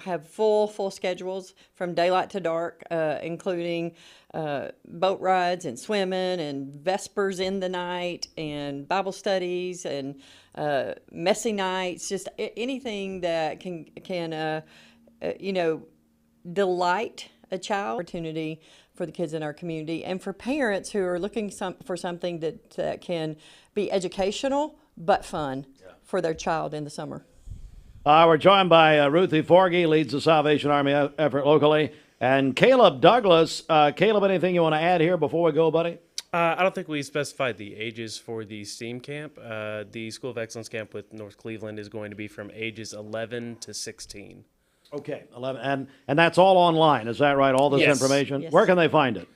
have full schedules from daylight to dark, including boat rides and swimming and vespers in the night and Bible studies and messy nights, just anything that can delight a child. Opportunity for the kids in our community and for parents who are looking for something that can be educational but fun for their child in the summer. We're joined by Ruthie Forgey, leads the Salvation Army effort locally, and Caleb Douglas. Caleb, anything you want to add here before we go, buddy? I don't think we specified the ages for the STEAM camp. The School of Excellence camp with North Cleveland is going to be from ages 11 to 16. Okay, 11, and that's all online, is that right? All this information? Yes. Where can they find it?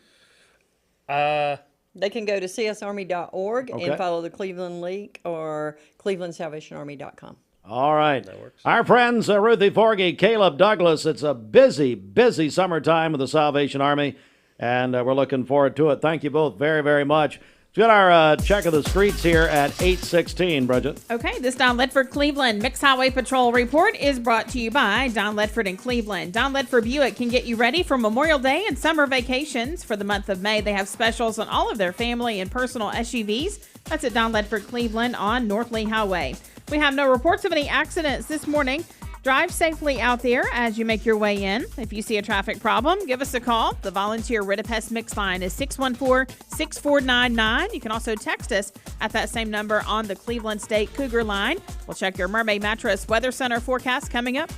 They can go to csarmy.org and follow the Cleveland link or clevelandsalvationarmy.com. All right. That works. Our friends, Ruthie Forgey, Caleb Douglas. It's a busy summertime with the Salvation Army, and we're looking forward to it. Thank you both very, very much. Let's get our check of the streets here at 8:16, Bridget. Okay, this Don Ledford Cleveland Mixed Highway Patrol report is brought to you by Don Ledford in Cleveland. Don Ledford Buick can get you ready for Memorial Day and summer vacations. For the month of May, they have specials on all of their family and personal SUVs. That's at Don Ledford Cleveland on North Lee Highway. We have no reports of any accidents this morning. Drive safely out there as you make your way in. If you see a traffic problem, give us a call. The volunteer Rid of Pest Mix line is 614-6499. You can also text us at that same number on the Cleveland State Cougar line. We'll check your Mermaid Mattress Weather Center forecast coming up.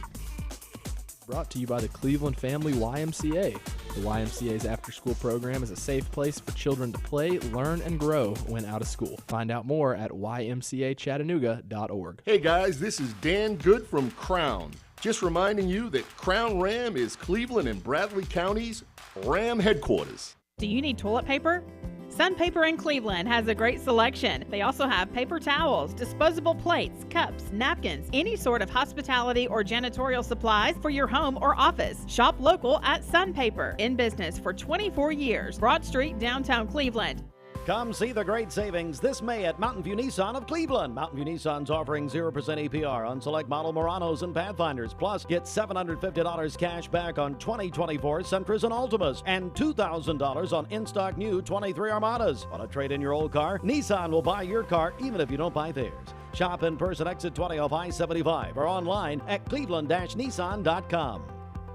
Brought to you by the Cleveland Family YMCA. The YMCA's after-school program is a safe place for children to play, learn, and grow when out of school. Find out more at ymcachattanooga.org. Hey guys, this is Dan Good from Crown. Just reminding you that Crown Ram is Cleveland and Bradley County's Ram headquarters. Do you need toilet paper? Sun Paper in Cleveland has a great selection. They also have paper towels, disposable plates, cups, napkins, any sort of hospitality or janitorial supplies for your home or office. Shop local at Sun Paper, in business for 24 years. Broad Street, downtown Cleveland. Come see the great savings this May at Mountain View Nissan of Cleveland. Mountain View Nissan's offering 0% APR on select model Muranos and Pathfinders. Plus, get $750 cash back on 2024 Sentras and Altimas and $2,000 on in-stock new 23 Armadas. Want to trade in your old car? Nissan will buy your car even if you don't buy theirs. Shop in person, exit 20 off I-75 or online at cleveland-nissan.com.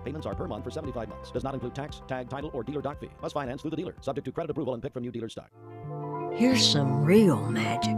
Payments are per month for 75 months. Does not include tax, tag, title, or dealer dock fee. Must finance through the dealer. Subject to credit approval and pick from new dealer stock. Here's some real magic.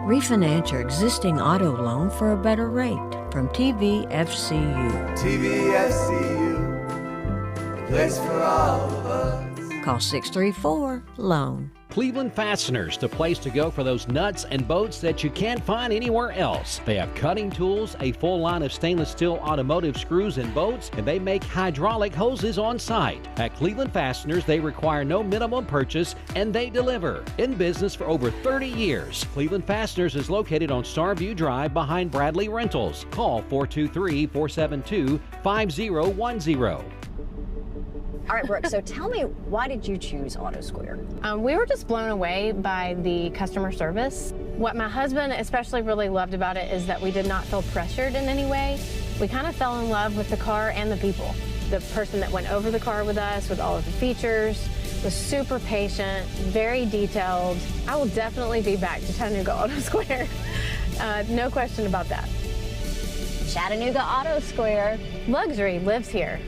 Refinance your existing auto loan for a better rate from TVFCU. TVFCU, the place for all of us. Call 634-LOAN. Cleveland Fasteners, the place to go for those nuts and bolts that you can't find anywhere else. They have cutting tools, a full line of stainless steel automotive screws and bolts, and they make hydraulic hoses on site. At Cleveland Fasteners, they require no minimum purchase, and they deliver. In business for over 30 years, Cleveland Fasteners is located on Starview Drive behind Bradley Rentals. Call 423-472-5010. All right, Brooke, so tell me, why did you choose Auto Square? We were just blown away by the customer service. What my husband especially really loved about it is that we did not feel pressured in any way. We kind of fell in love with the car and the people. The person that went over the car with us with all of the features was super patient, very detailed. I will definitely be back to Chattanooga Auto Square. No question about that. Chattanooga Auto Square. Luxury lives here.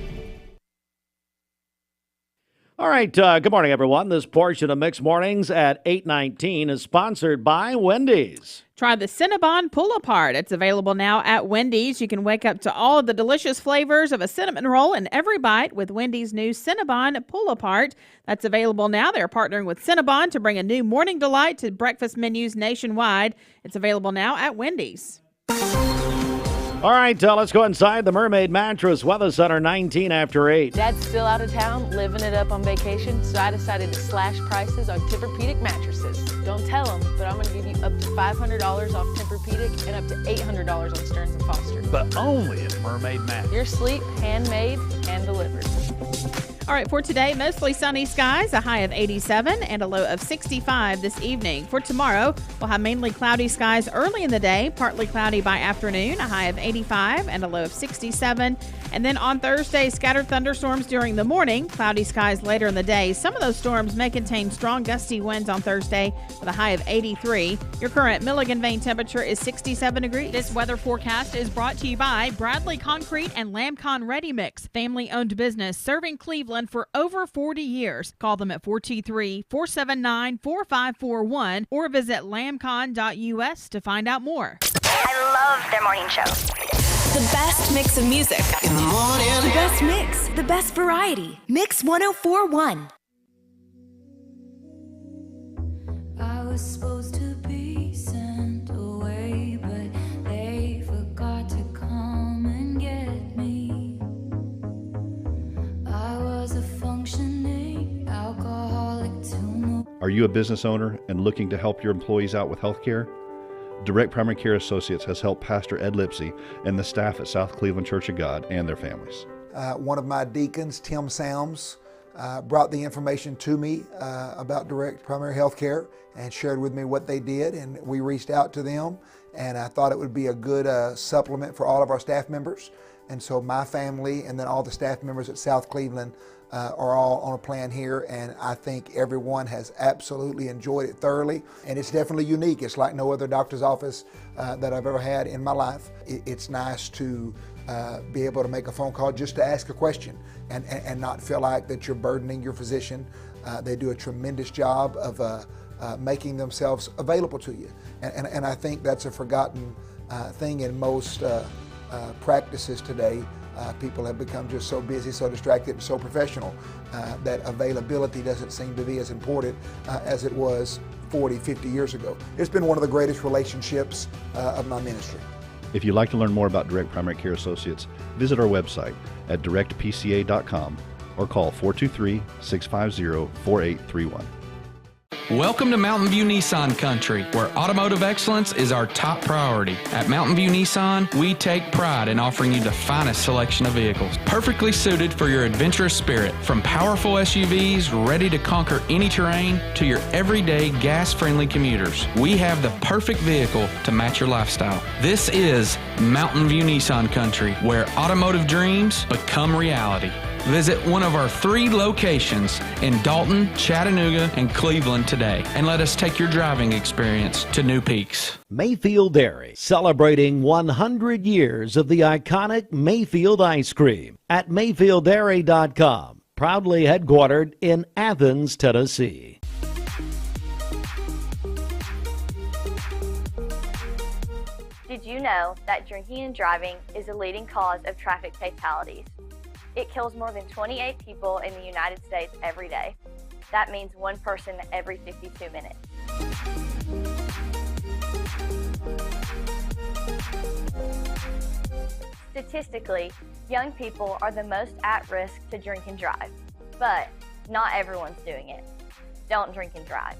All right, good morning, everyone. This portion of Mixed Mornings at 8:19 is sponsored by Wendy's. Try the Cinnabon Pull-Apart. It's available now at Wendy's. You can wake up to all of the delicious flavors of a cinnamon roll in every bite with Wendy's new Cinnabon Pull-Apart. That's available now. They're partnering with Cinnabon to bring a new morning delight to breakfast menus nationwide. It's available now at Wendy's. All right, let's go inside the Mermaid Mattress Weather Center, 19 after 8. Dad's still out of town, living it up on vacation, so I decided to slash prices on Tempur-Pedic mattresses. Don't tell him, but I'm going to give you up to $500 off Tempur-Pedic and up to $800 on Stearns & Foster. But only at Mermaid Mattress. Your sleep, handmade, hand delivered. All right, for today, mostly sunny skies, a high of 87 and a low of 65 this evening. For tomorrow, we'll have mainly cloudy skies early in the day, partly cloudy by afternoon, a high of 85 and a low of 67. And then on Thursday, scattered thunderstorms during the morning, cloudy skies later in the day. Some of those storms may contain strong gusty winds on Thursday with a high of 83. Your current Milligan Vein temperature is 67 degrees. This weather forecast is brought to you by Bradley Concrete and Lamcon Ready Mix, family-owned business serving Cleveland for over 40 years. Call them at 423-479-4541 or visit lamcon.us to find out more. I love their morning show. The best mix of music in the morning. The best mix, the best variety. Mix 104.1. I was supposed to be sent away, but they forgot to come and get me. I was a functioning alcoholic too. Are you a business owner and looking to help your employees out with health care? Direct Primary Care Associates has helped Pastor Ed Lipsey and the staff at South Cleveland Church of God and their families. One of my deacons, Tim Sams, brought the information to me about Direct Primary Health Care and shared with me what they did, and we reached out to them, and I thought it would be a good supplement for all of our staff members. And so my family and then all the staff members at South Cleveland are all on a plan here, and I think everyone has absolutely enjoyed it thoroughly, and it's definitely unique. It's like no other doctor's office that I've ever had in my life. It's nice to be able to make a phone call just to ask a question and not feel like that you're burdening your physician. They do a tremendous job of making themselves available to you, and I think that's a forgotten thing in most practices today. People have become just so busy, so distracted, and so professional that availability doesn't seem to be as important as it was 40, 50 years ago. It's been one of the greatest relationships of my ministry. If you'd like to learn more about Direct Primary Care Associates, visit our website at directpca.com or call 423-650-4831. Welcome to Mountain View Nissan Country, where automotive excellence is our top priority. At Mountain View Nissan, we take pride in offering you the finest selection of vehicles, perfectly suited for your adventurous spirit. From powerful SUVs ready to conquer any terrain to your everyday gas-friendly commuters, we have the perfect vehicle to match your lifestyle. This is Mountain View Nissan Country, where automotive dreams become reality. Visit one of our 3 locations in Dalton, Chattanooga, and Cleveland today, and let us take your driving experience to new peaks. Mayfield Dairy, celebrating 100 years of the iconic Mayfield ice cream at MayfieldDairy.com, proudly headquartered in Athens, Tennessee. Did you know that drinking and driving is a leading cause of traffic fatalities? It kills more than 28 people in the United States every day. That means one person every 52 minutes. Statistically, young people are the most at risk to drink and drive, but not everyone's doing it. Don't drink and drive.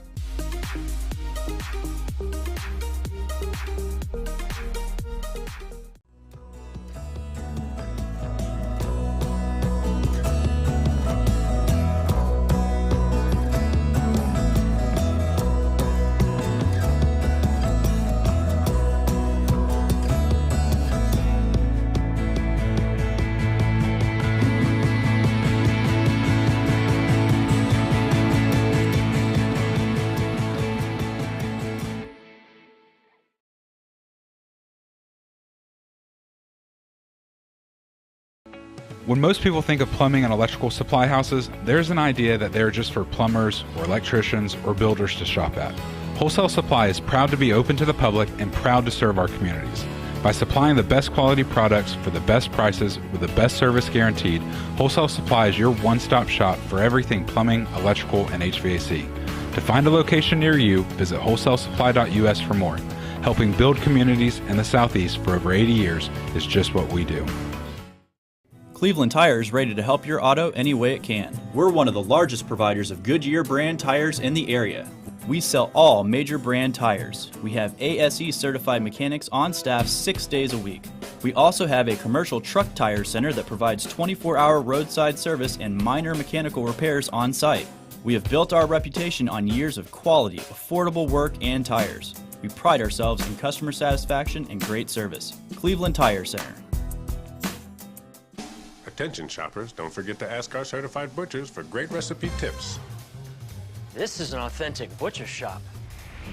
When most people think of plumbing and electrical supply houses, there's an idea that they're just for plumbers or electricians or builders to shop at. Wholesale Supply is proud to be open to the public and proud to serve our communities. By supplying the best quality products for the best prices with the best service guaranteed, Wholesale Supply is your one-stop shop for everything plumbing, electrical, and HVAC. To find a location near you, visit wholesalesupply.us for more. Helping build communities in the Southeast for over 80 years is just what we do. Cleveland Tire is ready to help your auto any way it can. We're one of the largest providers of Goodyear brand tires in the area. We sell all major brand tires. We have ASE certified mechanics on staff 6 days a week. We also have a commercial truck tire center that provides 24-hour roadside service and minor mechanical repairs on site. We have built our reputation on years of quality, affordable work and tires. We pride ourselves in customer satisfaction and great service. Cleveland Tire Center. Attention shoppers, don't forget to ask our certified butchers for great recipe tips. This is an authentic butcher shop,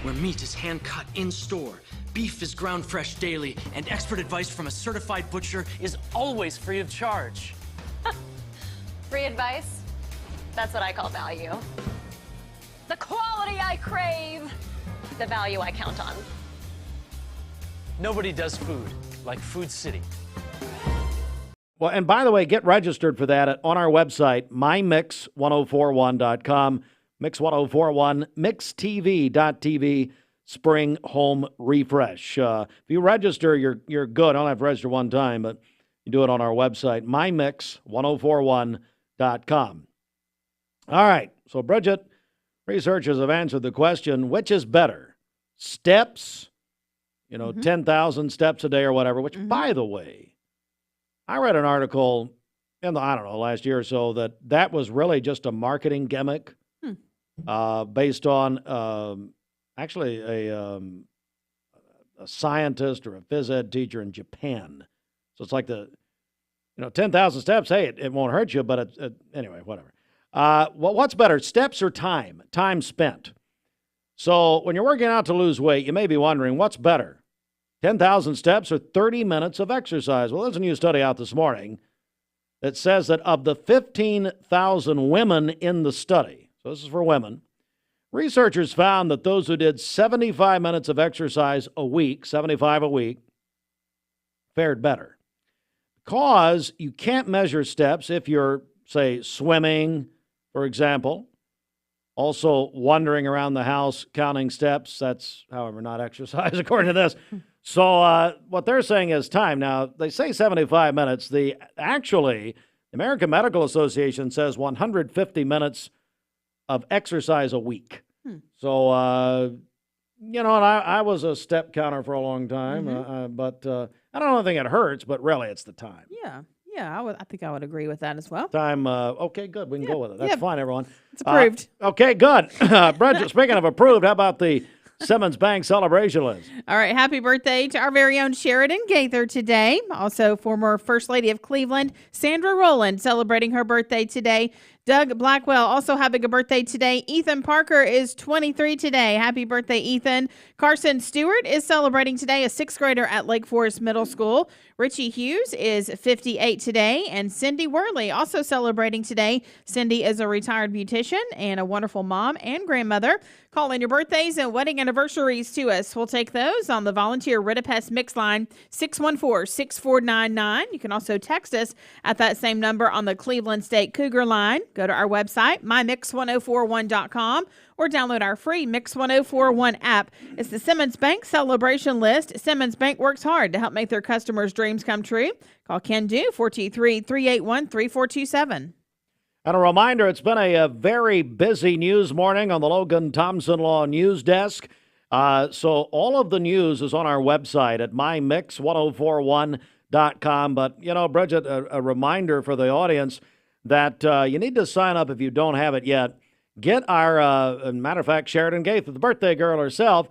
where meat is hand-cut in-store, beef is ground fresh daily, and expert advice from a certified butcher is always free of charge. Free advice? That's what I call value. The quality I crave, the value I count on. Nobody does food like Food City. Well, and by the way, get registered for that on our website, mymix1041.com, Mix1041, mixtv.tv, Spring Home Refresh. If you register, you're good. I don't have to register one time, but you do it on our website, mymix1041.com. All right, so Bridget, researchers have answered the question, which is better? Steps, 10,000 steps a day or whatever, which, by the way, I read an article in last year or so that was really just a marketing gimmick based on actually a scientist or a phys ed teacher in Japan. So it's like 10,000 steps, hey, it won't hurt you, but anyway, whatever. What's better, steps or time? Time spent. So when you're working out to lose weight, you may be wondering, what's better? 10,000 steps or 30 minutes of exercise? Well, there's a new study out this morning that says that of the 15,000 women in the study, so this is for women, researchers found that those who did 75 minutes of exercise a week, 75 a week, fared better. Because you can't measure steps if you're, say, swimming, for example. Also, wandering around the house, counting steps. That's, however, not exercise, according to this. So what they're saying is time. Now, they say 75 minutes. The American Medical Association says 150 minutes of exercise a week. So, and I was a step counter for a long time, but I don't think it hurts, but really it's the time. Yeah, I think I would agree with that as well. Time, okay, good. We can go with it. That's fine, everyone. It's approved. Okay, good. Bridget, speaking of approved, how about the Simmons Bank celebration list? All right, happy birthday to our very own Sheridan Gaither today. Also, former First Lady of Cleveland, Sandra Rowland, celebrating her birthday today. Doug Blackwell also having a birthday today. Ethan Parker is 23 today. Happy birthday, Ethan. Carson Stewart is celebrating today, a sixth grader at Lake Forest Middle School. Richie Hughes is 58 today. And Cindy Worley also celebrating today. Cindy is a retired beautician and a wonderful mom and grandmother. Call in your birthdays and wedding anniversaries to us. We'll take those on the volunteer Ritapest Mix line, 614-6499. You can also text us at that same number on the Cleveland State Cougar line. Go to our website, mymix1041.com, or download our free Mix 1041 app. It's the Simmons Bank celebration list. Simmons Bank works hard to help make their customers' dreams come true. Call Ken Do, 423-381-3427. And a reminder, it's been a very busy news morning on the Logan Thompson Law news desk. So all of the news is on our website at mymix1041.com. But, Bridget, a reminder for the audience that you need to sign up if you don't have it yet. Get our, matter of fact, Sheridan Gaither, the birthday girl herself,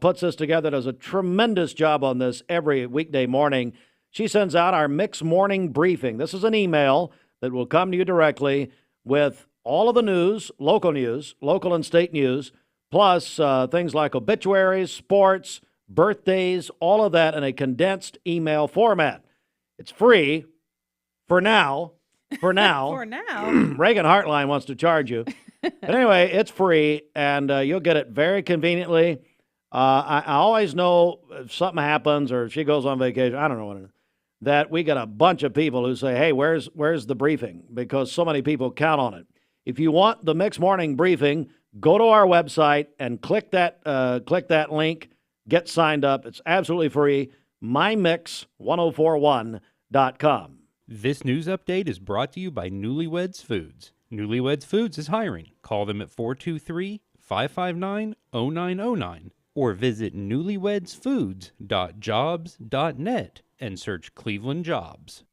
puts this together, does a tremendous job on this every weekday morning. She sends out our Mix Morning Briefing. This is an email that will come to you directly with all of the news, local and state news, plus things like obituaries, sports, birthdays, all of that in a condensed email format. It's free for now. For now. Reagan Heartline wants to charge you. But anyway, it's free, and you'll get it very conveniently. I always know if something happens or if she goes on vacation, I don't know what it is, that we get a bunch of people who say, hey, where's the briefing? Because so many people count on it. If you want the Mix Morning Briefing, go to our website and click that link, get signed up. It's absolutely free, mymix1041.com. This news update is brought to you by Newlyweds Foods. Newlyweds Foods is hiring. Call them at 423-559-0909 or visit newlywedsfoods.jobs.net and search Cleveland Jobs.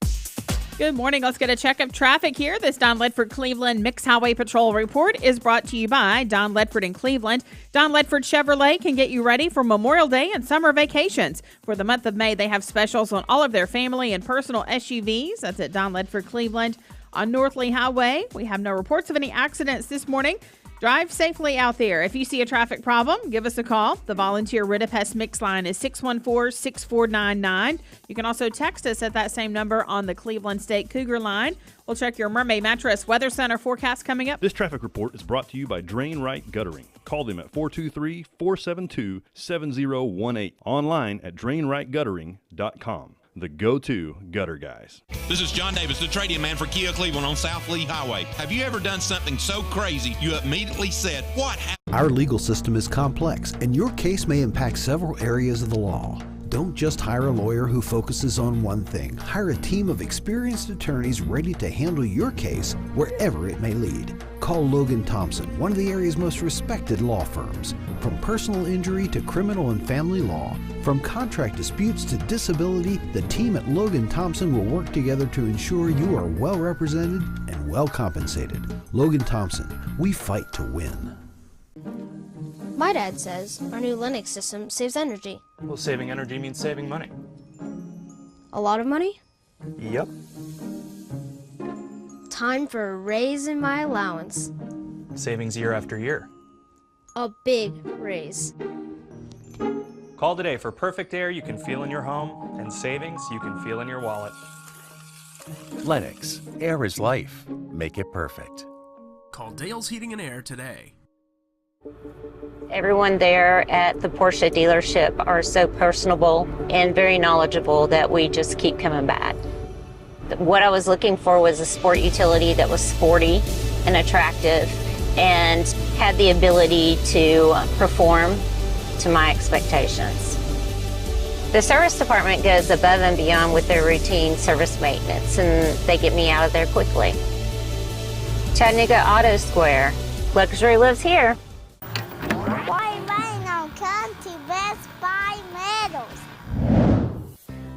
Good morning. Let's get a check of traffic here. This Don Ledford Cleveland Mix Highway Patrol report is brought to you by Don Ledford in Cleveland. Don Ledford Chevrolet can get you ready for Memorial Day and summer vacations. For the month of May, they have specials on all of their family and personal SUVs. That's at Don Ledford Cleveland. On North Lee Highway, we have no reports of any accidents this morning. Drive safely out there. If you see a traffic problem, give us a call. The volunteer Rid-A-Pest Mix line is 614-6499. You can also text us at that same number on the Cleveland State Cougar line. We'll check your Mermaid Mattress Weather Center forecast coming up. This traffic report is brought to you by Drain Right Guttering. Call them at 423-472-7018. Online at drainrightguttering.com. The go-to gutter guys. This is John Davis, the trading man for Kia Cleveland on South Lee Highway. Have you ever done something so crazy you immediately said, what happened? Our legal system is complex, and your case may impact several areas of the law. Don't just hire a lawyer who focuses on one thing. Hire a team of experienced attorneys ready to handle your case wherever it may lead. Call Logan Thompson, one of the area's most respected law firms. From personal injury to criminal and family law, from contract disputes to disability, the team at Logan Thompson will work together to ensure you are well represented and well compensated. Logan Thompson, we fight to win. My dad says our new Linux system saves energy. Well, saving energy means saving money. A lot of money? Yep. Time for a raise in my allowance. Savings year after year. A big raise. Call today for perfect air you can feel in your home and savings you can feel in your wallet. Lennox. Air is life. Make it perfect. Call Dale's Heating and Air today. Everyone there at the Porsche dealership are so personable and very knowledgeable that we just keep coming back. What I was looking for was a sport utility that was sporty and attractive and had the ability to perform to my expectations. The service department goes above and beyond with their routine service maintenance, and they get me out of there quickly. Chattanooga Auto Square. Luxury lives here. Why buying on come to Best Buy Metals?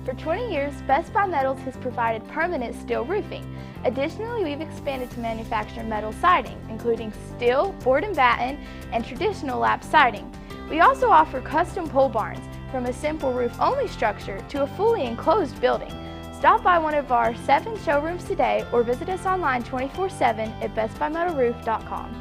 For 20 years, Best Buy Metals has provided permanent steel roofing. Additionally, we've expanded to manufacture metal siding, including steel, board and batten, and traditional lap siding. We also offer custom pole barns, from a simple roof-only structure to a fully enclosed building. Stop by one of our 7 showrooms today or visit us online 24/7 at bestbuymetalroof.com.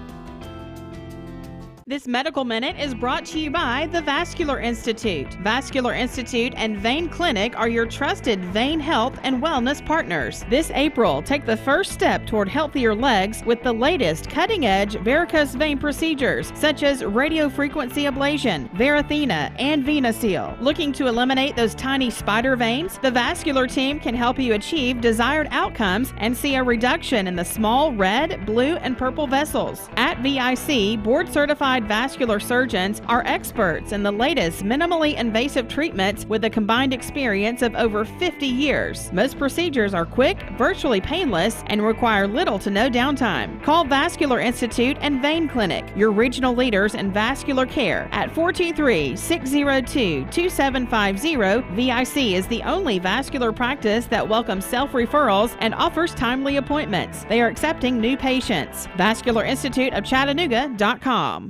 This Medical Minute is brought to you by the Vascular Institute. Vascular Institute and Vein Clinic are your trusted vein health and wellness partners. This April, take the first step toward healthier legs with the latest cutting-edge varicose vein procedures, such as radiofrequency ablation, Varithena, and VenaSeal. Looking to eliminate those tiny spider veins? The Vascular team can help you achieve desired outcomes and see a reduction in the small red, blue, and purple vessels. At VIC, board-certified vascular surgeons are experts in the latest minimally invasive treatments with a combined experience of over 50 years. Most procedures are quick, virtually painless, and require little to no downtime. Call Vascular Institute and Vein Clinic, your regional leaders in vascular care, at 423-602-2750. VIC is the only vascular practice that welcomes self-referrals and offers timely appointments. They are accepting new patients. VascularInstituteofChattanooga.com.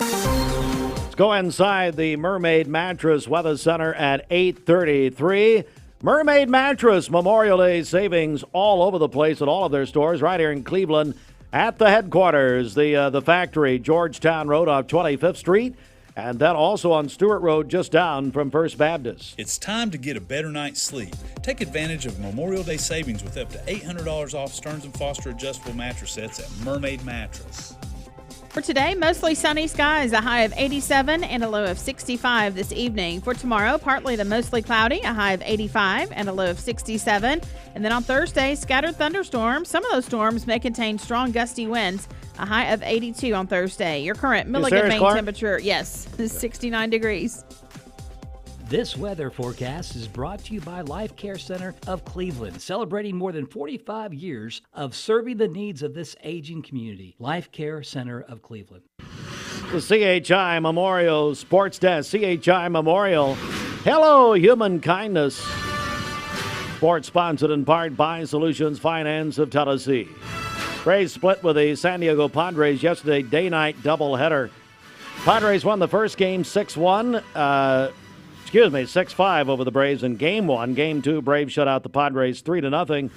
Let's go inside the Mermaid Mattress Weather Center at 8:33. Mermaid Mattress Memorial Day savings all over the place at all of their stores right here in Cleveland at the headquarters, the factory, Georgetown Road off 25th Street, and then also on Stewart Road just down from First Baptist. It's time to get a better night's sleep. Take advantage of Memorial Day savings with up to $800 off Stearns & Foster adjustable mattress sets at Mermaid Mattress. For today, mostly sunny skies, a high of 87 and a low of 65 this evening. For tomorrow, partly to mostly cloudy, a high of 85 and a low of 67. And then on Thursday, scattered thunderstorms. Some of those storms may contain strong gusty winds, a high of 82 on Thursday. Your current Milligan main temperature, yes, is 69 degrees. This weather forecast is brought to you by Life Care Center of Cleveland, celebrating more than 45 years of serving the needs of this aging community. Life Care Center of Cleveland. The CHI Memorial Sports Desk, CHI Memorial. Hello, human kindness. Sports sponsored in part by Solutions Finance of Tennessee. Braves split with the San Diego Padres yesterday, day-night doubleheader. Padres won the first game 6-1. 6-5 over the Braves in Game 1. Game 2, Braves shut out the Padres 3-0.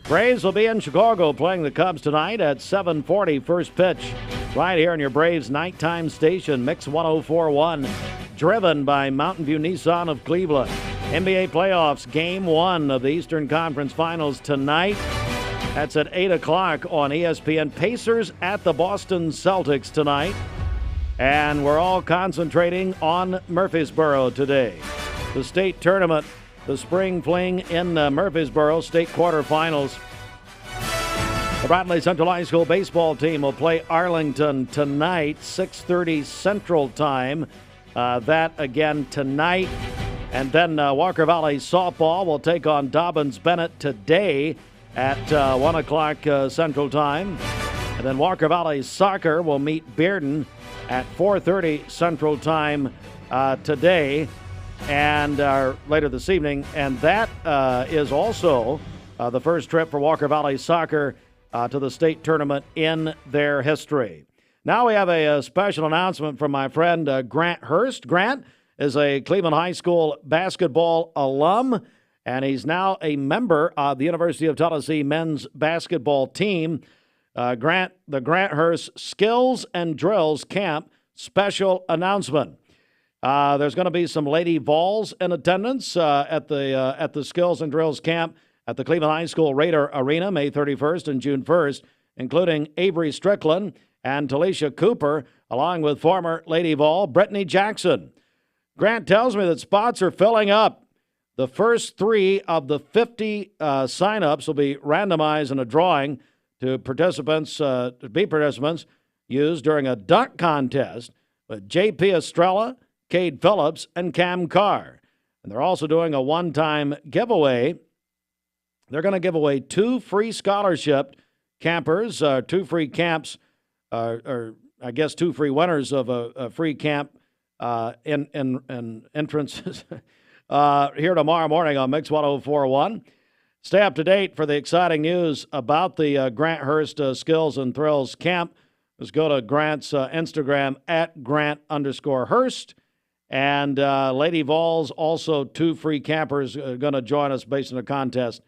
Braves will be in Chicago playing the Cubs tonight at 7:40, first pitch. Right here on your Braves nighttime station, Mix 104.1. Driven by Mountain View Nissan of Cleveland. NBA playoffs, Game 1 of the Eastern Conference Finals tonight. That's at 8 o'clock on ESPN. Pacers at the Boston Celtics tonight. And we're all concentrating on Murfreesboro today. The state tournament, the Spring Fling in Murfreesboro, state quarterfinals. The Bradley Central High School baseball team will play Arlington tonight, 6:30 Central Time. That again tonight. And then Walker Valley softball will take on Dobbins Bennett today at 1 o'clock Central Time. And then Walker Valley soccer will meet Bearden at 4:30 Central Time today and later this evening. And that is also the first trip for Walker Valley soccer to the state tournament in their history. Now we have a special announcement from my friend Grant Hurst. Grant is a Cleveland High School basketball alum, and he's now a member of the University of Tennessee men's basketball team. The Grant Hurst Skills and Drills Camp special announcement. There's going to be some Lady Vols in attendance at the Skills and Drills Camp at the Cleveland High School Raider Arena, May 31st and June 1st, including Avery Strickland and Talisha Cooper, along with former Lady Vol Brittany Jackson. Grant tells me that spots are filling up. The first 3 of the 50 sign-ups will be randomized in a drawing to be participants used during a dunk contest with J.P. Estrella, Cade Phillips, and Cam Carr. And they're also doing a one-time giveaway. They're going to give away 2 free scholarship campers, 2 free camps, or I guess 2 free winners of a free camp in entrances here tomorrow morning on Mix 104.1. Stay up to date for the exciting news about the Grant Hurst Skills and Thrills Camp. Just go to Grant's Instagram at Grant_Hurst. And Lady Vols, also 2 free campers are going to join us based on the contest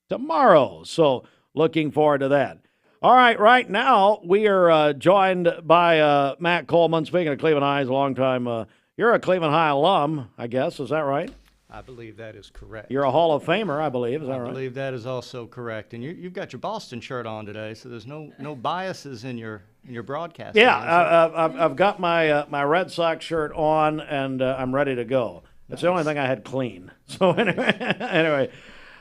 tomorrow. So looking forward to that. All right, right now we are joined by Matt Coleman. Speaking of Cleveland High, a long time. You're a Cleveland High alum, I guess. Is that right? I believe that is correct. You're a Hall of Famer, I believe. Is that right? I believe that is also correct. And you've got your Boston shirt on today, so there's no biases in your broadcast. Yeah, I've got my Red Sox shirt on, and I'm ready to go. That's the only thing I had clean. So anyway.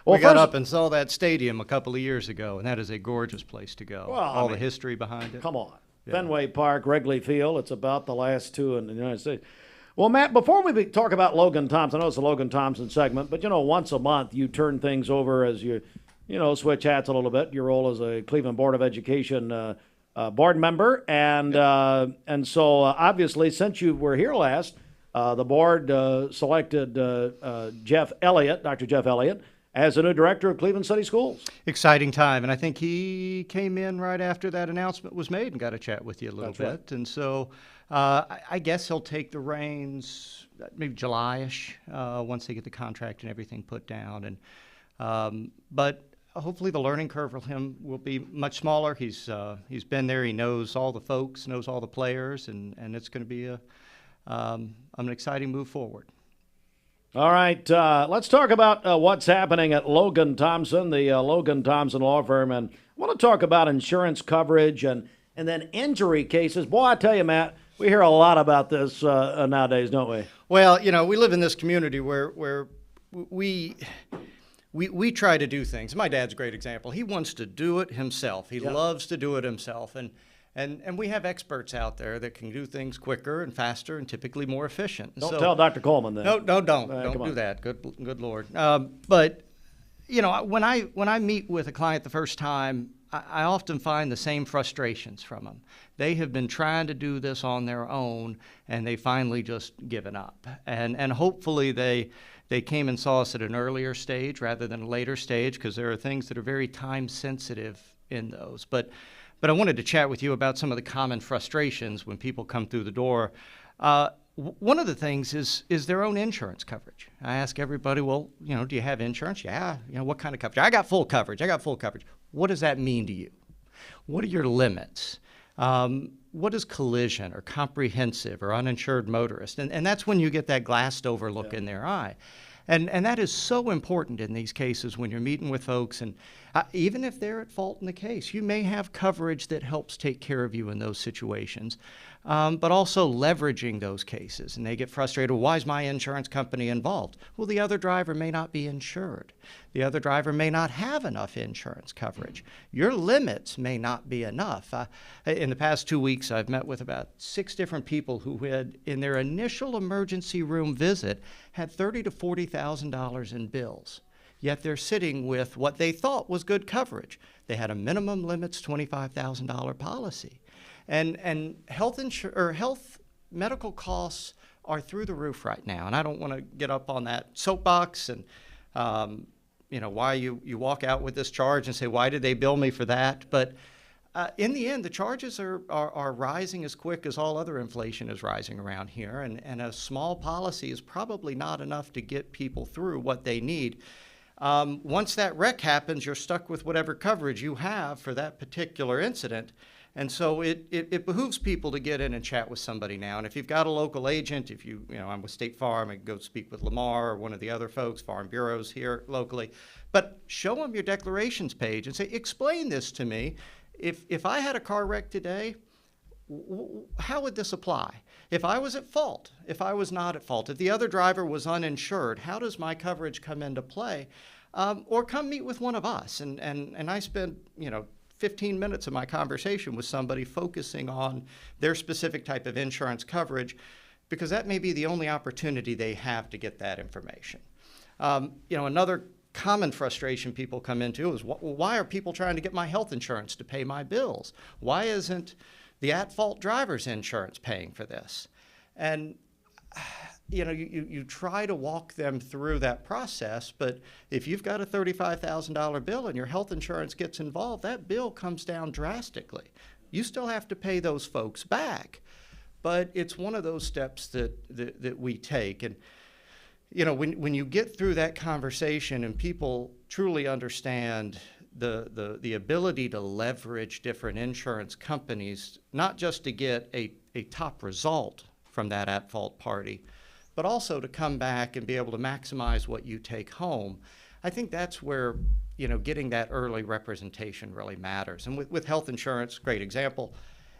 Well, we got up and saw that stadium a couple of years ago, and that is a gorgeous place to go. Well, the history behind it. Come on. Yeah. Fenway Park, Wrigley Field, it's about the last 2 in the United States. Well, Matt, before we talk about Logan Thompson, I know it's a Logan Thompson segment, but, once a month you turn things over as you switch hats a little bit. Your role as a Cleveland Board of Education board member. And so, obviously, since you were here last, the board selected Dr. Jeff Elliott, as a new director of Cleveland City Schools. Exciting time, and I think he came in right after that announcement was made and got to chat with you a little bit. Right. And so I guess he'll take the reins maybe July-ish once they get the contract and everything put down. And but hopefully the learning curve for him will be much smaller. He's been there. He knows all the folks, knows all the players, and it's going to be an exciting move forward. All right, let's talk about what's happening at Logan Thompson, the Logan Thompson Law Firm. And I want to talk about insurance coverage and then injury cases. Boy, I tell you, Matt, we hear a lot about this nowadays, don't we? Well, we live in this community where we try to do things. My dad's a great example. He wants to do it himself. He loves to do it himself. And we have experts out there that can do things quicker and faster and typically more efficient. Don't tell Dr. Coleman that. No, don't. Don't do that. Good Lord. But, when I meet with a client the first time, I often find the same frustrations from them. They have been trying to do this on their own, and they finally just given up. And hopefully they they came and saw us at an earlier stage rather than a later stage, because there are things that are very time sensitive in those. But I wanted to chat with you about some of the common frustrations when people come through the door. One of the things is their own insurance coverage. I ask everybody, well, do you have insurance? Yeah. What kind of coverage? I got full coverage. What does that mean to you? What are your limits? What is collision or comprehensive or uninsured motorist? And that's when you get that glassed over look in their eye. And that is so important in these cases when you're meeting with folks. And even if they're at fault in the case, you may have coverage that helps take care of you in those situations, but also leveraging those cases. And they get frustrated, why is my insurance company involved? Well, the other driver may not be insured. The other driver may not have enough insurance coverage. Your limits may not be enough. In the past 2 weeks, I've met with about 6 different people who had, in their initial emergency room visit, had $30,000 to $40,000 in bills. Yet they're sitting with what they thought was good coverage. They had a minimum limits $25,000 policy. And health medical costs are through the roof right now. And I don't want to get up on that soapbox and why you walk out with this charge and say, why did they bill me for that? But in the end, the charges are rising as quick as all other inflation is rising around here. And a small policy is probably not enough to get people through what they need. Once that wreck happens, you're stuck with whatever coverage you have for that particular incident. And so it behooves people to get in and chat with somebody now. And if you've got a local agent, I'm with State Farm, I can go speak with Lamar or one of the other folks, Farm Bureaus here locally. But show them your declarations page and say, explain this to me. If I had a car wreck today, how would this apply? If I was at fault, if I was not at fault, if the other driver was uninsured, how does my coverage come into play? Or come meet with one of us. And I spent, 15 minutes of my conversation with somebody focusing on their specific type of insurance coverage, because that may be the only opportunity they have to get that information. Another common frustration people come into is, why are people trying to get my health insurance to pay my bills? Why isn't the at-fault driver's insurance paying for this? And you try to walk them through that process, but if you've got a $35,000 bill and your health insurance gets involved, that bill comes down drastically. You still have to pay those folks back, but it's one of those steps that we take. And when you get through that conversation and people truly understand the ability to leverage different insurance companies, not just to get a top result from that at-fault party, but also to come back and be able to maximize what you take home, I think that's where getting that early representation really matters. And with health insurance, great example,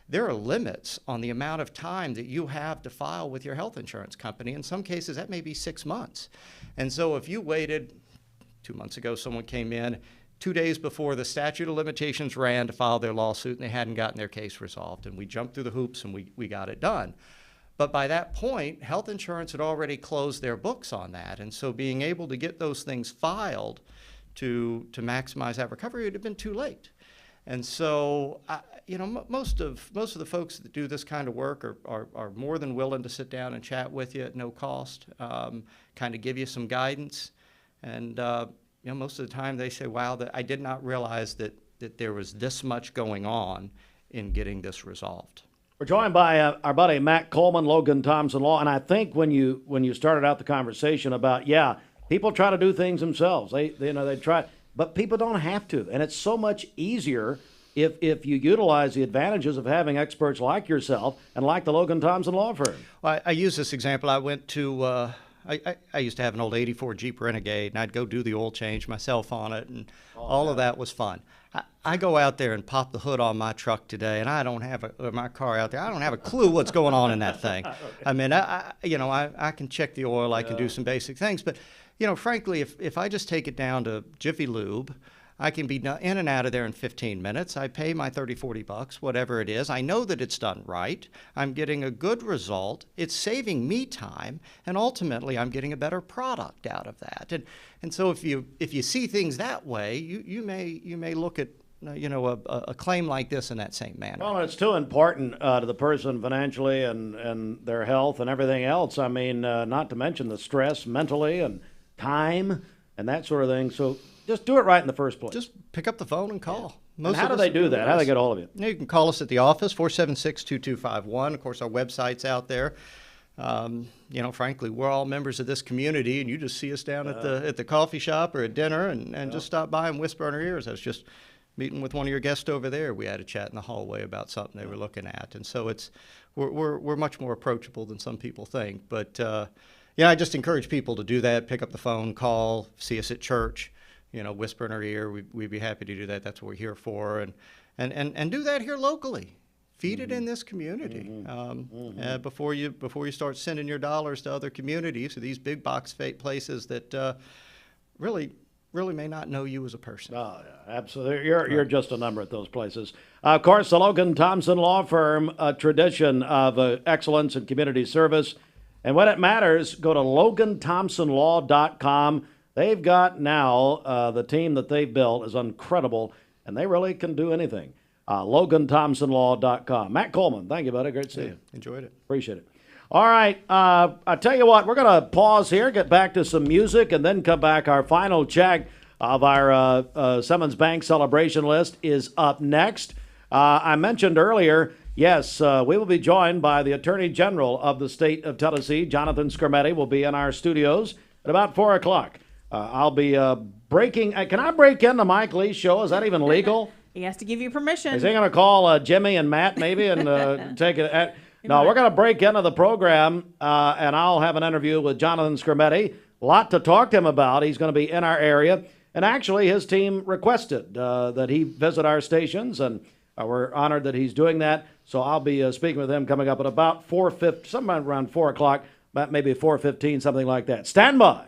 there are limits on the amount of time that you have to file with your health insurance company. In some cases, that may be 6 months. And so if you waited, 2 months ago, someone came in 2 days before the statute of limitations ran to file their lawsuit, and they hadn't gotten their case resolved. And we jumped through the hoops and we got it done. But by that point, health insurance had already closed their books on that. And so being able to get those things filed to maximize that recovery would have been too late. And so, most of the folks that do this kind of work are more than willing to sit down and chat with you at no cost, kind of give you some guidance. And, most of the time they say, wow, I did not realize that there was this much going on in getting this resolved. We're joined by our buddy Matt Coleman, Logan Thompson Law, and I think when you started out the conversation about, people try to do things themselves. They try, but people don't have to, and it's so much easier if you utilize the advantages of having experts like yourself and like the Logan Thompson Law firm. Well, I use this example. I went to I used to have an old '84 Jeep Renegade, and I'd go do the oil change myself on it, and all of that was fun. I go out there and pop the hood on my truck today, and I don't have my car out there. I don't have a clue what's going on in that thing. Okay. I mean, I can check the oil, I can do some basic things, but frankly, if I just take it down to Jiffy Lube, I can be in and out of there in 15 minutes. I pay my $30-40, whatever it is. I know that it's done right. I'm getting a good result. It's saving me time, and ultimately, I'm getting a better product out of that. And so, if you see things that way, you may look at a claim like this in that same manner. Well, it's too important to the person financially and their health and everything else. I mean, not to mention the stress mentally and time and that sort of thing. So just do it right in the first place. Just pick up the phone and call. And how do they do that? How do they get a hold of you? You can call us at the office, 476-2251. Of course, our website's out there. Frankly, we're all members of this community, and you just see us down at the coffee shop or at dinner and just stop by and whisper in our ears. I was just meeting with one of your guests over there. We had a chat in the hallway about something they were looking at. And so we're much more approachable than some people think. But, I just encourage people to do that. Pick up the phone, call, see us at church. Whisper in our ear. We'd be happy to do that. That's what we're here for. And do that here locally. Feed it in this community before you start sending your dollars to other communities, to these big box places that really may not know you as a person. Oh, yeah, absolutely. You're just a number at those places. Of course, the Logan Thompson Law Firm, a tradition of excellence and community service. And when it matters, go to LoganThompsonLaw.com. They've got now, the team that they've built is incredible, and they really can do anything. LoganThompsonLaw.com. Matt Coleman, thank you, buddy. Great to see you. Enjoyed it. Appreciate it. All right, I tell you what, we're going to pause here, get back to some music, and then come back. Our final check of our Simmons Bank celebration list is up next. I mentioned earlier, yes, we will be joined by the Attorney General of the state of Tennessee. Jonathan Skrmetti will be in our studios at about 4 o'clock. I'll be breaking. Can I break into Mike Lee's show? Is that even legal? He has to give you permission. Is he going to call Jimmy and Matt maybe and take it? No, we're going to break into the program, and I'll have an interview with Jonathan Skrmetti. A lot to talk to him about. He's going to be in our area. And actually, his team requested that he visit our stations, and we're honored that he's doing that. So I'll be speaking with him coming up at about 4:50, somewhere around 4 o'clock, maybe 4:15, something like that. Stand by.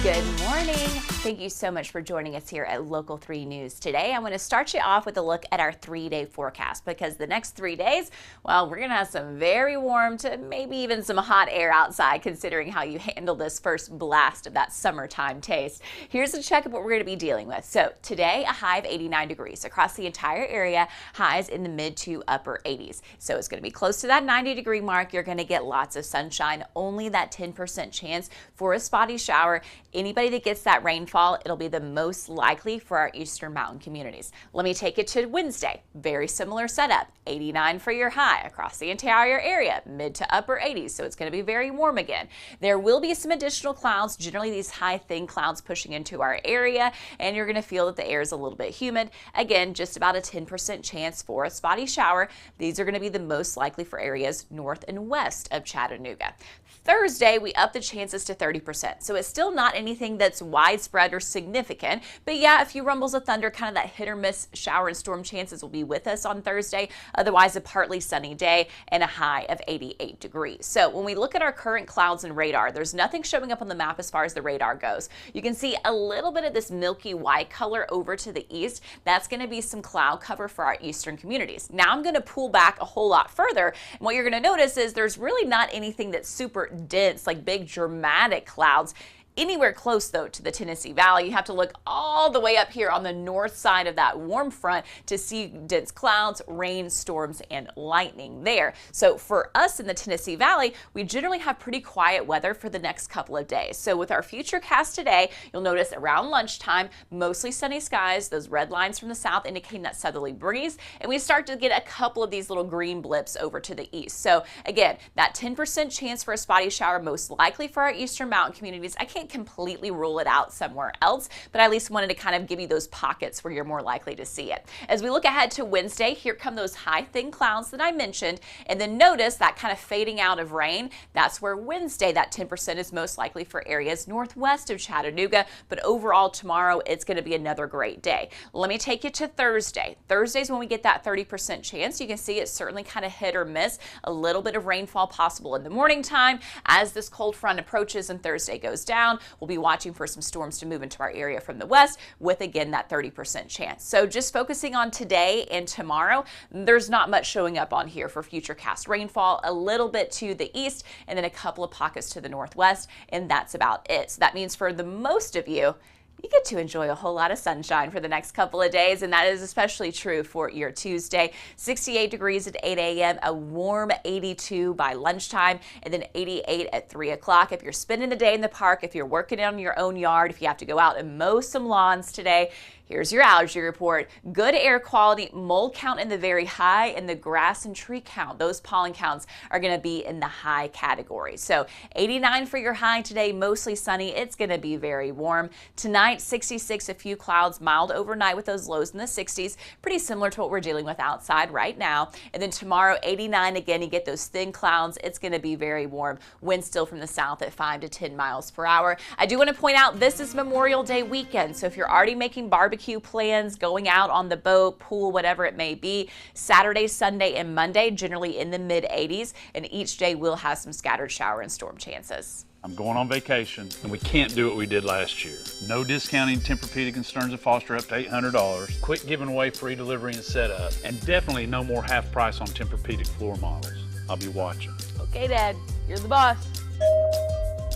Good morning. Thank you so much for joining us here at Local 3 News. Today, I'm going to start you off with a look at our 3-day forecast, because the next 3 days, well, we're going to have some very warm to maybe even some hot air outside, considering how you handle this first blast of that summertime taste. Here's a check of what we're going to be dealing with. So today, a high of 89 degrees across the entire area, highs in the mid to upper 80s. So it's going to be close to that 90-degree mark. You're going to get lots of sunshine, only that 10% chance for a spotty shower. Anybody that gets that rainfall, it'll be the most likely for our eastern mountain communities. Let me take you to Wednesday. Very similar setup. 89 for your high across the entire area, mid to upper 80s, so it's going to be very warm again. There will be some additional clouds, generally these high, thin clouds pushing into our area, and you're going to feel that the air is a little bit humid. Again, just about a 10% chance for a spotty shower. These are going to be the most likely for areas north and west of Chattanooga. Thursday, we up the chances to 30%, so it's still not anything that's widespread or significant, but yeah, a few rumbles of thunder, kind of that hit or miss shower and storm chances will be with us on Thursday. Otherwise, a partly sunny day and a high of 88 degrees. So when we look at our current clouds and radar, there's nothing showing up on the map as far as the radar goes. You can see a little bit of this milky white color over to the east. That's going to be some cloud cover for our eastern communities. Now I'm going to pull back a whole lot further, and what you're going to notice is there's really not anything that's super dense, like big dramatic clouds anywhere close, though, to the Tennessee Valley. You have to look all the way up here on the north side of that warm front to see dense clouds, rain, storms, and lightning there. So for us in the Tennessee Valley, we generally have pretty quiet weather for the next couple of days. So with our future cast today, you'll notice around lunchtime, mostly sunny skies, those red lines from the south indicating that southerly breeze, and we start to get a couple of these little green blips over to the east. So again, that 10% chance for a spotty shower, most likely for our eastern mountain communities. I can't completely rule it out somewhere else, but I at least wanted to kind of give you those pockets where you're more likely to see it. As we look ahead to Wednesday, here come those high, thin clouds that I mentioned, and then notice that kind of fading out of rain. That's where Wednesday, that 10% is most likely for areas northwest of Chattanooga, but overall tomorrow, it's going to be another great day. Let me take you to Thursday. Thursday's when we get that 30% chance. You can see it's certainly kind of hit or miss. A little bit of rainfall possible in the morning time. As this cold front approaches and Thursday goes down, we'll be watching for some storms to move into our area from the west with, again, that 30% chance. So just focusing on today and tomorrow, there's not much showing up on here for future cast rainfall, a little bit to the east and then a couple of pockets to the northwest, and that's about it. So that means for the most of you, you get to enjoy a whole lot of sunshine for the next couple of days, and that is especially true for your Tuesday. 68 degrees at 8 a.m., a warm 82 by lunchtime, and then 88 at 3 o'clock. If you're spending the day in the park, if you're working on your own yard, if you have to go out and mow some lawns today, here's your allergy report. Good air quality, mold count in the very high, and the grass and tree count, those pollen counts are going to be in the high category. So 89 for your high today, mostly sunny. It's going to be very warm. Tonight, 66, a few clouds, mild overnight with those lows in the 60s. Pretty similar to what we're dealing with outside right now. And then tomorrow, 89 again, you get those thin clouds. It's going to be very warm. Wind still from the south at 5 to 10 miles per hour. I do want to point out this is Memorial Day weekend. So if you're already making barbecue plans, going out on the boat, pool, whatever it may be, Saturday, Sunday, and Monday, generally in the mid 80s. And each day will have some scattered shower and storm chances. I'm going on vacation, and we can't do what we did last year. No discounting Tempur-Pedic and Stearns & Foster up to $800. Quit giving away free delivery and setup. And definitely no more half price on Tempur-Pedic floor models. I'll be watching. Okay, Dad, you're the boss.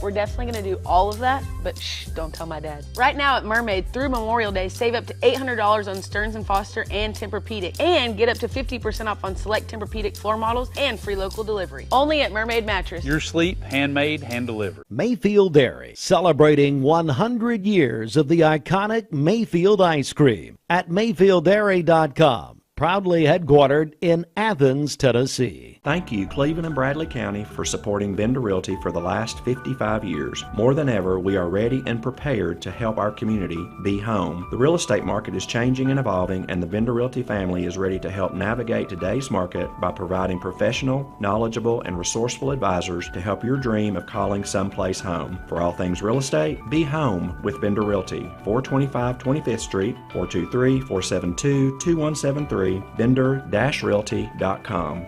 We're definitely going to do all of that, but shh, don't tell my dad. Right now at Mermaid, through Memorial Day, save up to $800 on Stearns & Foster and Tempur-Pedic, and get up to 50% off on select Tempur-Pedic floor models and free local delivery. Only at Mermaid Mattress. Your sleep, handmade, hand-delivered. Mayfield Dairy, celebrating 100 years of the iconic Mayfield ice cream at MayfieldDairy.com. Proudly headquartered in Athens, Tennessee. Thank you, Cleveland and Bradley County, for supporting Vendor Realty for the last 55 years. More than ever, we are ready and prepared to help our community be home. The real estate market is changing and evolving, and the Vendor Realty family is ready to help navigate today's market by providing professional, knowledgeable, and resourceful advisors to help your dream of calling someplace home. For all things real estate, be home with Vendor Realty, 425 25th Street, 423-472-2173. vendor-realty.com.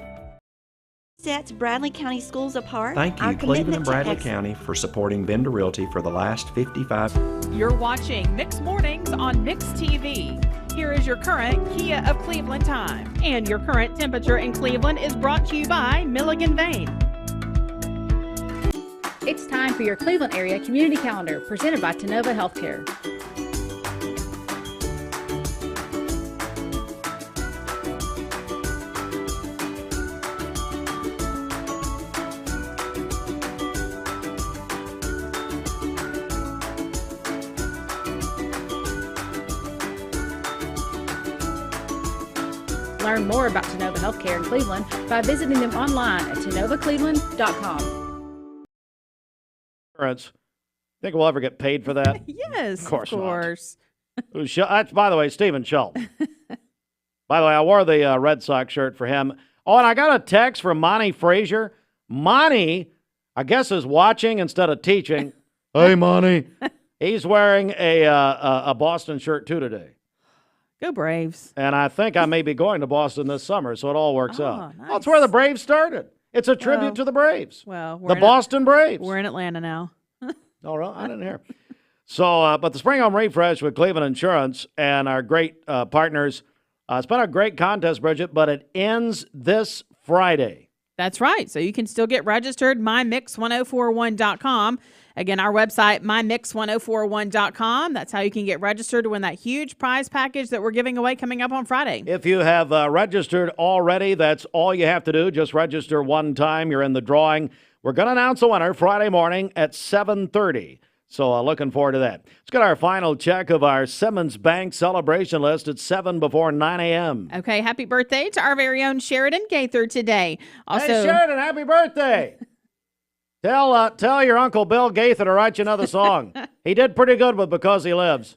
Sets Bradley County schools apart. Thank you, Cleveland and Bradley County, for supporting Vendor Realty for the last 55. You're watching Mix Mornings on Mix TV. Here is your current Kia of Cleveland time. And your current temperature in Cleveland is brought to you by Milligan Vane. It's time for your Cleveland area community calendar presented by Tenova Healthcare. Learn more about Tenova Healthcare in Cleveland by visiting them online at tenovacleveland.com. Think we'll ever get paid for that? Yes, of course. Not. By the way, Stephen Schultz. By the way, I wore the Red Sox shirt for him. Oh, and I got a text from Monty Frazier. Monty, I guess, is watching instead of teaching. Hey, Monty. He's wearing a Boston shirt, too, today. Go Braves. And I think I may be going to Boston this summer, so it all works out. Nice. That's where the Braves started. It's a tribute to the Braves. Well, the Boston Braves. We're in Atlanta now. All right, I didn't hear. So, but the Spring Home Refresh with Cleveland Insurance and our great partners, it's been a great contest, Bridget, but it ends this Friday. That's right. So you can still get registered, mymix1041.com. Again, our website, mymix1041.com. That's how you can get registered to win that huge prize package that we're giving away coming up on Friday. If you have registered already, that's all you have to do. Just register one time. You're in the drawing. We're going to announce a winner Friday morning at 7:30. So looking forward to that. Let's get our final check of our Simmons Bank celebration list at 7 before 9 a.m. Okay, happy birthday to our very own Sheridan Gaither today. Also, hey, Sheridan, happy birthday. Tell your Uncle Bill Gaither to write you another song. He did pretty good with Because He Lives.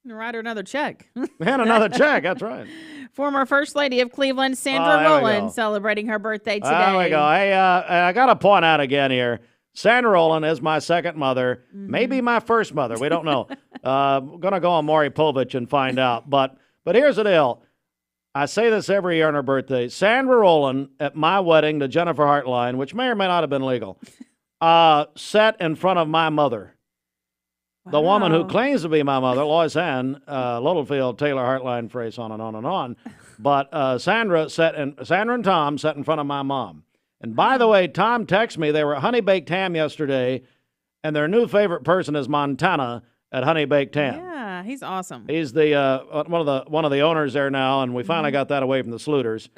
Write her another check. And another check, that's right. Former First Lady of Cleveland, Sandra Rowland, celebrating her birthday today. There we go. Hey, I got to point out again here, Sandra Rowland is my second mother, maybe my first mother. We don't know. I'm going to go on Maury Povich and find out. But here's the deal. I say this every year on her birthday. Sandra Rowland, at my wedding to Jennifer Hartline, which may or may not have been legal, sat in front of my mother. Wow. The woman who claims to be my mother, Lois Ann, Littlefield, Taylor Hartline, phrase on and on and on. But Sandra and Tom sat in front of my mom. And by the way, Tom texted me. They were at Honey Baked Ham yesterday, and their new favorite person is Montana. at Honey Baked Ham. Yeah, he's awesome. He's the one of the owners there now, and we finally got that away from the Sluters.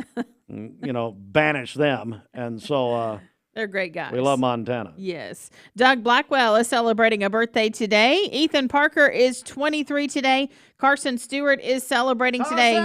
Banish them, and so they're great guys. we love Montana. Yes. Doug Blackwell is celebrating a birthday today. Ethan Parker is 23 today. Carson Stewart is celebrating today.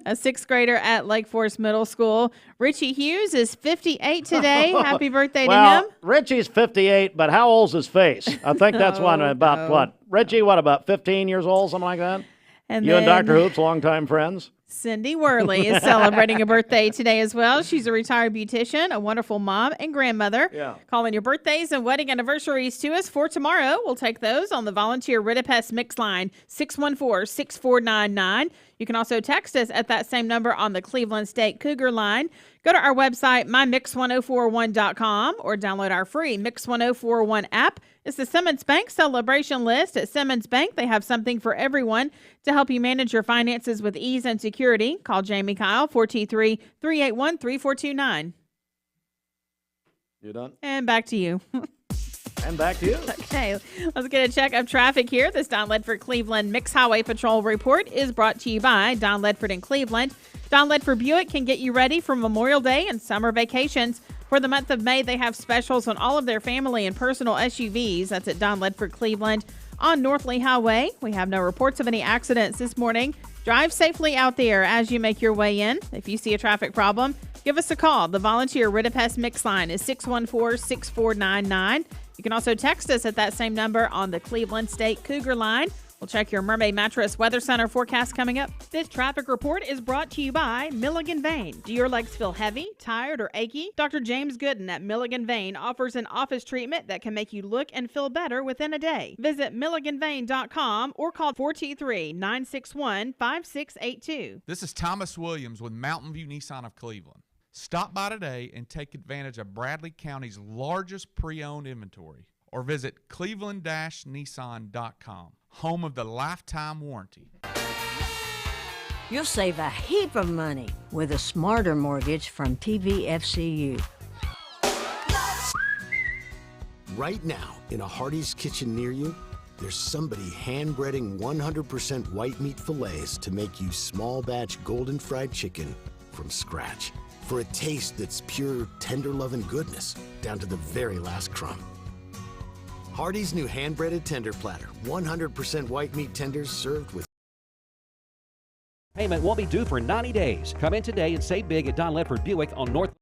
A sixth grader at Lake Forest Middle School. Richie Hughes is 58 today. Happy birthday to him. Richie's 58, but how old's his face? I think that's what? Richie, about 15 years old, something like that? And you and Dr. Hoops, longtime friends? Cindy Worley is celebrating a birthday today as well. She's a retired beautician, a wonderful mom and grandmother. Yeah. Calling your birthdays and wedding anniversaries to us for tomorrow. We'll take those on the Volunteer Ridipest Mix line, 614-6499. You can also text us at that same number on the Cleveland State Cougar line. Go to our website, mymix1041.com, or download our free Mix 1041 app. It's the Simmons Bank celebration list. At Simmons Bank, they have something for everyone to help you manage your finances with ease and security. Call Jamie Kyle, 423-381-3429. You done? And back to you. And back to you. Okay, let's get a check of traffic here. This Don Ledford Cleveland Mix Highway Patrol report is brought to you by Don Ledford in Cleveland. Don Ledford Buick can get you ready for Memorial Day and summer vacations. For the month of May, they have specials on all of their family and personal SUVs. That's at Don Ledford Cleveland on North Lee Highway. We have no reports of any accidents this morning. Drive safely out there as you make your way in. If you see a traffic problem, give us a call. The Volunteer Ridipest Mix line is 614-6499. You can also text us at that same number on the Cleveland State Cougar line. We'll check your Mermaid Mattress Weather Center forecast coming up. This traffic report is brought to you by Milligan Vein. Do your legs feel heavy, tired, or achy? Dr. James Gooden at Milligan Vein offers an office treatment that can make you look and feel better within a day. Visit milliganvein.com or call 423-961-5682. This is Thomas Williams with Mountain View Nissan of Cleveland. Stop by today and take advantage of Bradley County's largest pre-owned inventory, or visit cleveland-nissan.com, home of the lifetime warranty. You'll save a heap of money with a smarter mortgage from TVFCU. Right now, in a Hardee's kitchen near you, there's somebody hand-breading 100% white meat fillets to make you small batch golden fried chicken from scratch. For a taste that's pure, tender love and goodness, down to the very last crumb. Hardee's new hand-breaded tender platter, 100% white meat tenders served with. Payment won't be due for 90 days. Come in today and save big at Don Ledford Buick on North.